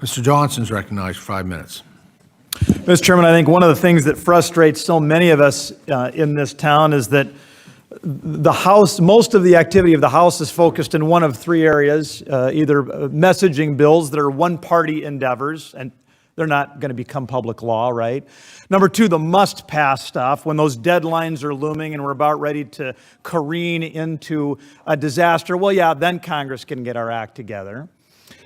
Mr. Johnson's recognized for 5 minutes. Mr. Chairman, I think one of the things that frustrates so many of us in this town is that the House, most of the activity of the House is focused in one of three areas, either messaging bills that are one-party endeavors, and they're not going to become public law, right? Number two, the must-pass stuff, when those deadlines are looming and we're about ready to careen into a disaster. Well, yeah, then Congress can get our act together.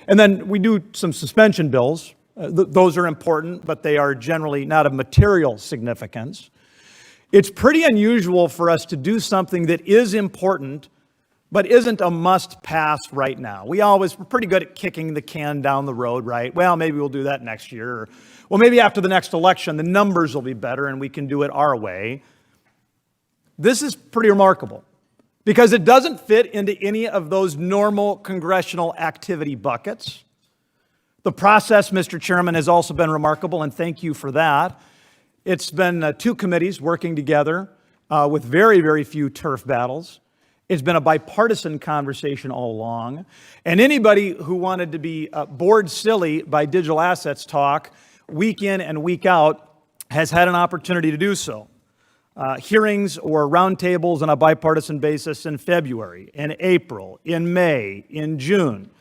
And then we do some suspension bills. Those are important, but they are generally not of material significance. It's pretty unusual for us to do something that is important, but isn't a must-pass right now. We're pretty good at kicking the can down the road, right? Well, maybe we'll do that next year. Or, well, maybe after the next election, the numbers will be better and we can do it our way. This is pretty remarkable because it doesn't fit into any of those normal congressional activity buckets. The process, Mr. Chairman, has also been remarkable, and thank you for that. It's been two committees working together with very, very few turf battles. It's been a bipartisan conversation all along. And anybody who wanted to be bored silly by digital assets talk week in and week out has had an opportunity to do so. Hearings or roundtables on a bipartisan basis in February, in April, in May, in June.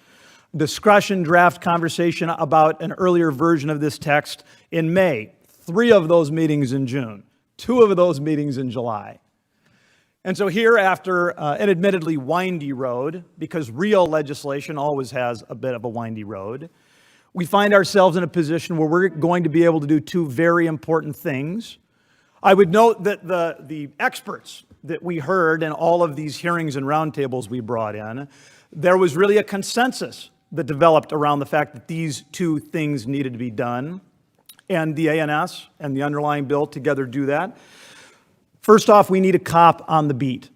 Discussion draft conversation about an earlier version of this text in May. 3 of those meetings in June. 2 of those meetings in July. And so here, after an admittedly windy road, because real legislation always has a bit of a windy road, we find ourselves in a position where we're going to be able to do 2 very important things. I would note that the experts that we heard in all of these hearings and roundtables we brought in, there was really a consensus that developed around the fact that these 2 things needed to be done, and the ANS and the underlying bill together do that. First off, we need a cop on the beat.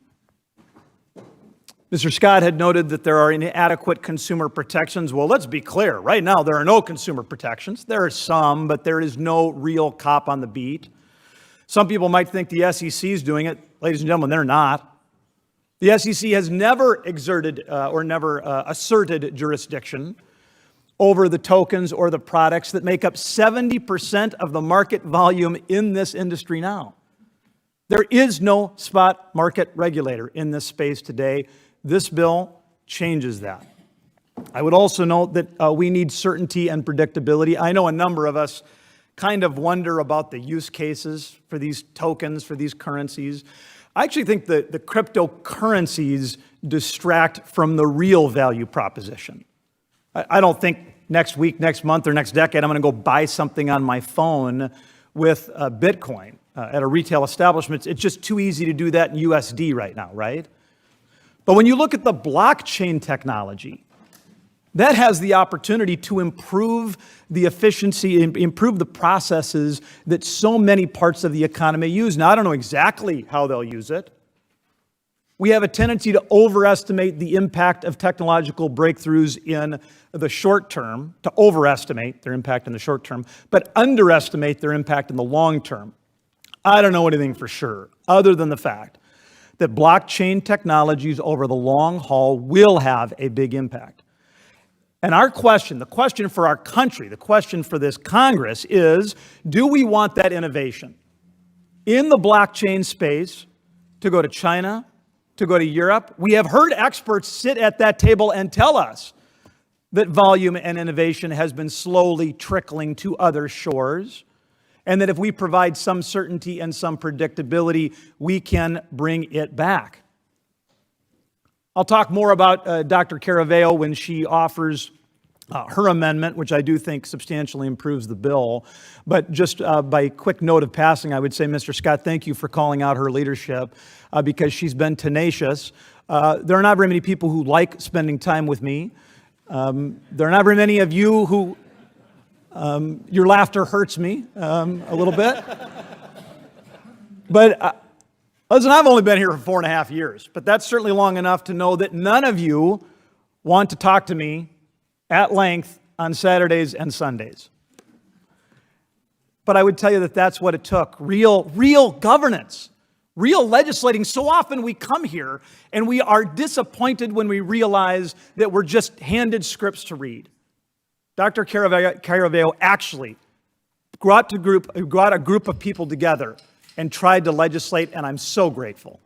Mr. Scott had noted that there are inadequate consumer protections. Well, let's be clear. Right now, there are no consumer protections. There are some, but there is no real cop on the beat. Some people might think the SEC is doing it. Ladies and gentlemen, they're not. The SEC has never exerted or never asserted jurisdiction over the tokens or the products that make up 70% of the market volume in this industry now. There is no spot market regulator in this space today. This bill changes that. I would also note that we need certainty and predictability. I know a number of us kind of wonder about the use cases for these tokens, for these currencies. I actually think that the cryptocurrencies distract from the real value proposition. I don't think next week, next month, or next decade I'm going to go buy something on my phone with Bitcoin at a retail establishment. It's just too easy to do that in USD right now, right? But when you look at the blockchain technology, that has the opportunity to improve the efficiency, improve the processes that so many parts of the economy use. Now, I don't know exactly how they'll use it. We have a tendency to overestimate the impact of technological breakthroughs in the short term, to overestimate their impact in the short term, but underestimate their impact in the long term. I don't know anything for sure, other than the fact that blockchain technologies over the long haul will have a big impact. And our question, the question for our country, the question for this Congress is, do we want that innovation in the blockchain space to go to China, to go to Europe? We have heard experts sit at that table and tell us that volume and innovation has been slowly trickling to other shores, and that if we provide some certainty and some predictability, we can bring it back. I'll talk more about Dr. Caraveo when she offers her amendment, which I do think substantially improves the bill. But just by quick note of passing, I would say, Mr. Scott, thank you for calling out her leadership because she's been tenacious. There are not very many people who like spending time with me. There are not very many of you who, your laughter hurts me a little bit. But listen, I've only been here for 4.5 years, but that's certainly long enough to know that none of you want to talk to me at length on Saturdays and Sundays. But I would tell you that that's what it took. Real governance, real legislating. So often we come here and we are disappointed when we realize that we're just handed scripts to read. Dr. Caraveo actually brought a group of people together and tried to legislate, and I'm so grateful.